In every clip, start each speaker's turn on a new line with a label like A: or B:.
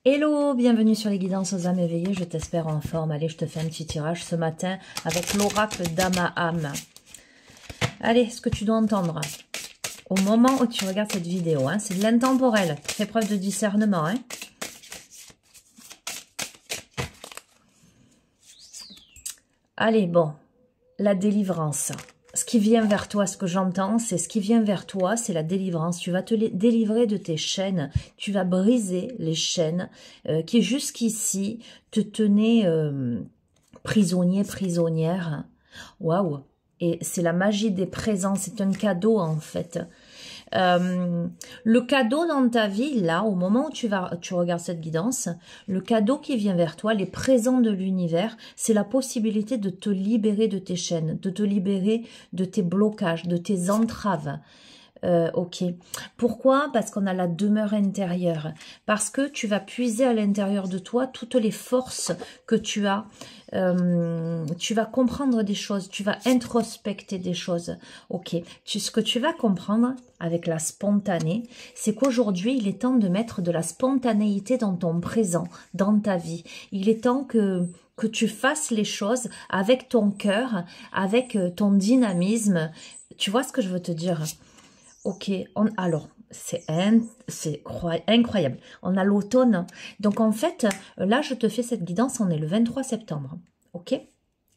A: Hello, bienvenue sur les guidances aux âmes éveillées, je t'espère en forme. Allez, je te fais un petit tirage ce matin avec l'oracle d'Ama-Âme. Allez, ce que tu dois entendre au moment où tu regardes cette vidéo, hein, c'est de l'intemporel. Fais preuve de discernement. Hein. Allez, bon, la délivrance. Ce qui vient vers toi, ce que j'entends, c'est ce qui vient vers toi, c'est la délivrance. Tu vas te délivrer de tes chaînes. Tu vas briser les chaînes qui jusqu'ici te tenaient prisonnier, prisonnière. Waouh! Et c'est la magie des présents. C'est un cadeau en fait. Le cadeau dans ta vie, là, au moment où tu regardes cette guidance, le cadeau qui vient vers toi, les présents de l'univers, c'est la possibilité de te libérer de tes chaînes, de te libérer de tes blocages, de tes entraves. Ok. Pourquoi? Parce qu'on a la demeure intérieure. Parce que tu vas puiser à l'intérieur de toi toutes les forces que tu as. Tu vas comprendre des choses, tu vas introspecter des choses. Ok. Ce que tu vas comprendre avec la spontanée, c'est qu'aujourd'hui, il est temps de mettre de la spontanéité dans ton présent, dans ta vie. Il est temps que tu fasses les choses avec ton cœur, avec ton dynamisme. Tu vois ce que je veux te dire? Ok, alors, c'est incroyable. On a l'automne. Donc, en fait, là, je te fais cette guidance, on est le 23 septembre. Ok?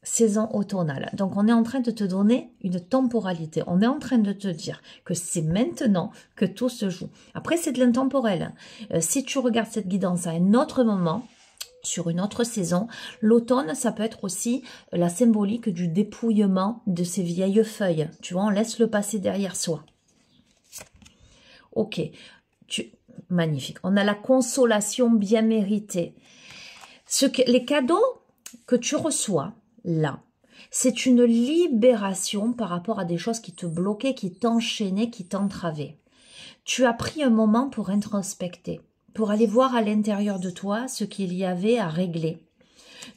A: Saison automnale. Donc, on est en train de te donner une temporalité. On est en train de te dire que c'est maintenant que tout se joue. Après, c'est de l'intemporel. Si tu regardes cette guidance à un autre moment, sur une autre saison, l'automne, ça peut être aussi la symbolique du dépouillement de ces vieilles feuilles. Tu vois, on laisse le passé derrière soi. Ok, magnifique. On a la consolation bien méritée. Les cadeaux que tu reçois là, c'est une libération par rapport à des choses qui te bloquaient, qui t'enchaînaient, qui t'entravaient. Tu as pris un moment pour introspecter, pour aller voir à l'intérieur de toi ce qu'il y avait à régler.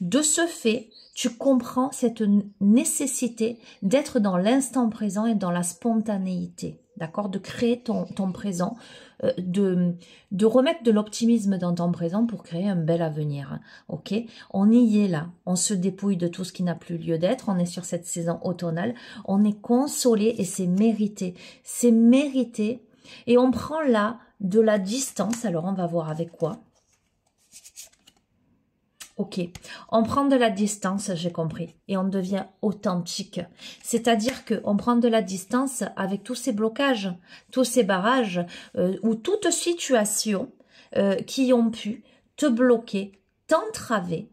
A: De ce fait, tu comprends cette nécessité d'être dans l'instant présent et dans la spontanéité. D'accord, de créer ton présent, de remettre de l'optimisme dans ton présent pour créer un bel avenir. Ok, on y est là, on se dépouille de tout ce qui n'a plus lieu d'être, on est sur cette saison automnale, on est consolé et c'est mérité. C'est mérité et on prend là de la distance. Alors on va voir avec quoi. Ok, on prend de la distance, j'ai compris, et on devient authentique. C'est-à-dire qu'on prend de la distance avec tous ces blocages, tous ces barrages, ou toute situation qui ont pu te bloquer, t'entraver,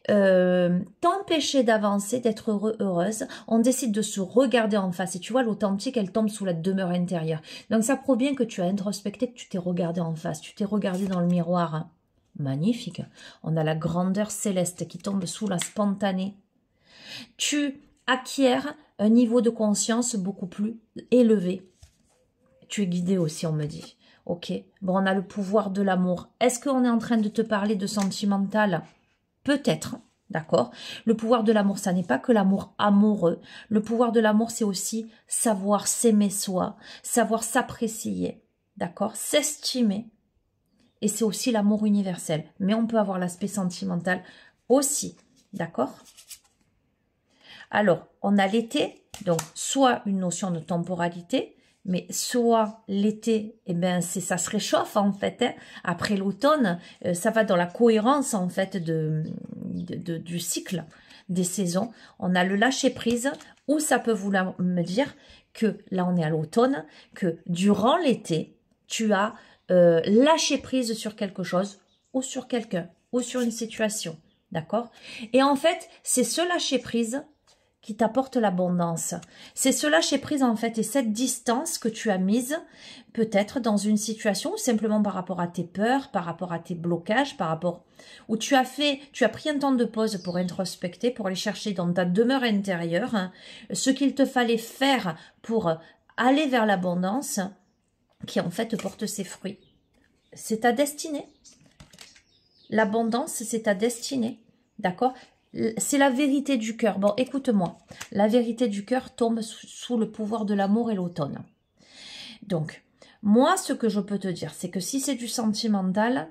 A: t'empêcher d'avancer, d'être heureuse. On décide de se regarder en face. Et tu vois, l'authentique, elle tombe sous la demeure intérieure. Donc ça provient que tu as introspecté, que tu t'es regardé en face, tu t'es regardé dans le miroir. Magnifique. On a la grandeur céleste qui tombe sous la spontanée. Tu acquiers un niveau de conscience beaucoup plus élevé. Tu es guidé aussi, on me dit. Ok. Bon, on a le pouvoir de l'amour. Est-ce qu'on est en train de te parler de sentimental? Peut-être. D'accord? Le pouvoir de l'amour, ça n'est pas que l'amour amoureux. Le pouvoir de l'amour, c'est aussi savoir s'aimer soi, savoir s'apprécier. D'accord? S'estimer. Et c'est aussi l'amour universel. Mais on peut avoir l'aspect sentimental aussi. D'accord? Alors, on a l'été. Donc, soit une notion de temporalité. Mais soit l'été, eh ben, ça se réchauffe en fait. Hein. Après l'automne, ça va dans la cohérence en fait du cycle des saisons. On a le lâcher prise. Ou ça peut vouloir me dire que là, on est à l'automne. Que durant l'été, tu as... lâcher prise sur quelque chose ou sur quelqu'un ou sur une situation, d'accord? Et en fait, c'est ce lâcher prise qui t'apporte l'abondance. C'est ce lâcher prise en fait et cette distance que tu as mise peut-être dans une situation ou simplement par rapport à tes peurs, par rapport à tes blocages, par rapport où tu as pris un temps de pause pour introspecter, pour aller chercher dans ta demeure intérieure hein, ce qu'il te fallait faire pour aller vers l'abondance qui en fait porte ses fruits. C'est ta destinée. L'abondance, c'est ta destinée. D'accord? C'est la vérité du cœur. Bon, écoute-moi. La vérité du cœur tombe sous le pouvoir de l'amour et l'automne. Donc, moi, ce que je peux te dire, c'est que si c'est du sentimental,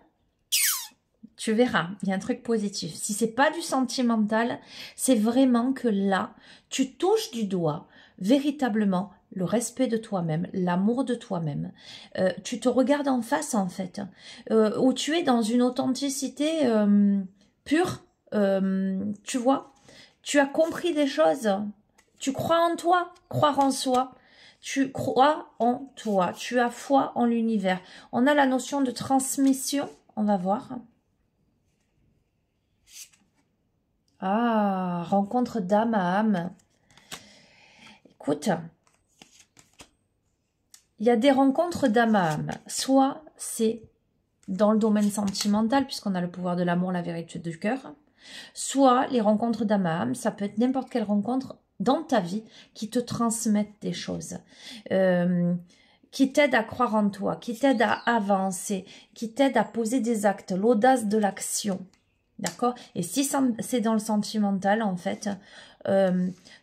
A: Tu verras, il y a un truc positif. Si c'est pas du sentimental, c'est vraiment que là, tu touches du doigt véritablement le respect de toi-même, l'amour de toi-même. Tu te regardes en face en fait, où tu es dans une authenticité pure, tu vois. Tu as compris des choses, tu crois en toi, croire en soi. Tu crois en toi, tu as foi en l'univers. On a la notion de transmission, on va voir. Ah, rencontre d'âme à âme. Écoute, il y a des rencontres d'âme à âme. Soit c'est dans le domaine sentimental, puisqu'on a le pouvoir de l'amour, la vérité du cœur. Soit les rencontres d'âme à âme, ça peut être n'importe quelle rencontre dans ta vie qui te transmettent des choses. Qui t'aident à croire en toi, qui t'aident à avancer, qui t'aident à poser des actes, l'audace de l'action. D'accord? Et si c'est dans le sentimental, en fait,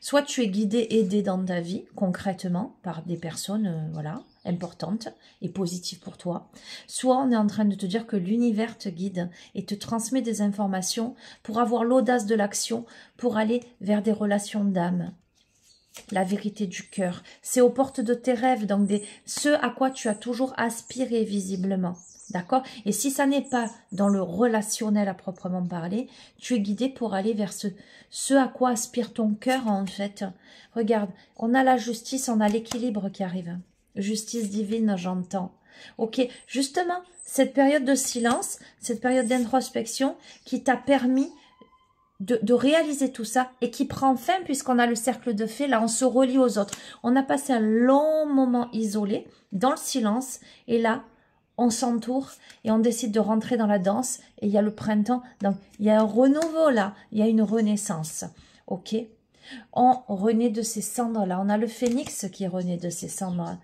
A: soit tu es guidé, aidé dans ta vie, concrètement, par des personnes, voilà, importantes et positives pour toi. Soit on est en train de te dire que l'univers te guide et te transmet des informations pour avoir l'audace de l'action, pour aller vers des relations d'âme. La vérité du cœur. C'est aux portes de tes rêves, donc ce à quoi tu as toujours aspiré visiblement. D'accord? Et si ça n'est pas dans le relationnel à proprement parler, tu es guidé pour aller vers ce à quoi aspire ton cœur en fait. Regarde, on a la justice, on a l'équilibre qui arrive. Justice divine, j'entends. Ok, justement, cette période de silence, cette période d'introspection qui t'a permis de réaliser tout ça et qui prend fin puisqu'on a le cercle de fées, là on se relie aux autres. On a passé un long moment isolé, dans le silence, et là, on s'entoure et on décide de rentrer dans la danse et il y a le printemps, donc il y a un renouveau là, il y a une renaissance, ok? On renaît de ces cendres là, on a le phénix qui renaît de ces cendres,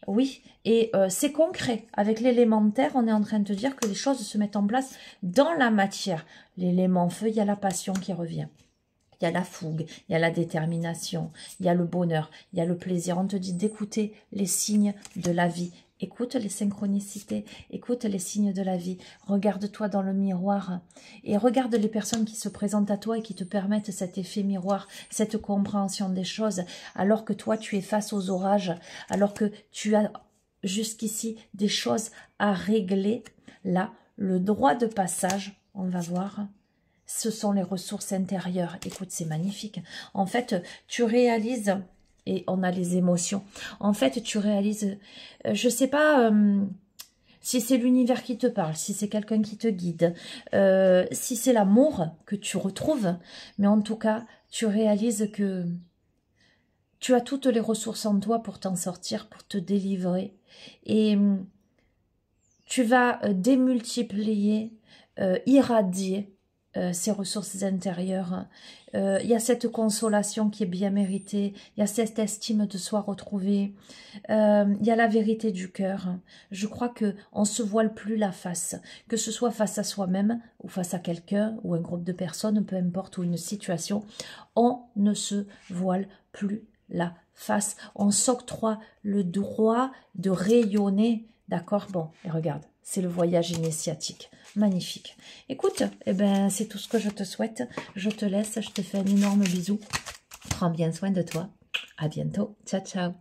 A: oui, et c'est concret, avec l'élémentaire, on est en train de te dire que les choses se mettent en place dans la matière. L'élément feu, il y a la passion qui revient. Il y a la fougue, il y a la détermination, il y a le bonheur, il y a le plaisir. On te dit d'écouter les signes de la vie. Écoute les synchronicités, écoute les signes de la vie. Regarde-toi dans le miroir et regarde les personnes qui se présentent à toi et qui te permettent cet effet miroir, cette compréhension des choses, alors que toi tu es face aux orages, alors que tu as jusqu'ici des choses à régler. Là, le droit de passage, on va voir, ce sont les ressources intérieures. Écoute, c'est magnifique. En fait, tu réalises... Et on a les émotions. En fait, tu réalises, je sais pas si c'est l'univers qui te parle, si c'est quelqu'un qui te guide, si c'est l'amour que tu retrouves, mais en tout cas, tu réalises que tu as toutes les ressources en toi pour t'en sortir, pour te délivrer. Et tu vas démultiplier, irradier ces ressources intérieures. Il y a cette consolation qui est bien méritée, il y a cette estime de soi retrouvée, il y a la vérité du cœur. Je crois que on se voile plus la face, que ce soit face à soi-même ou face à quelqu'un ou un groupe de personnes, peu importe, ou une situation, on ne se voile plus la face. On s'octroie le droit de rayonner, d'accord? Bon, et regarde, c'est le voyage initiatique. Magnifique. Écoute, eh ben, c'est tout ce que je te souhaite. Je te laisse, je te fais un énorme bisou. Prends bien soin de toi. À bientôt. Ciao, ciao.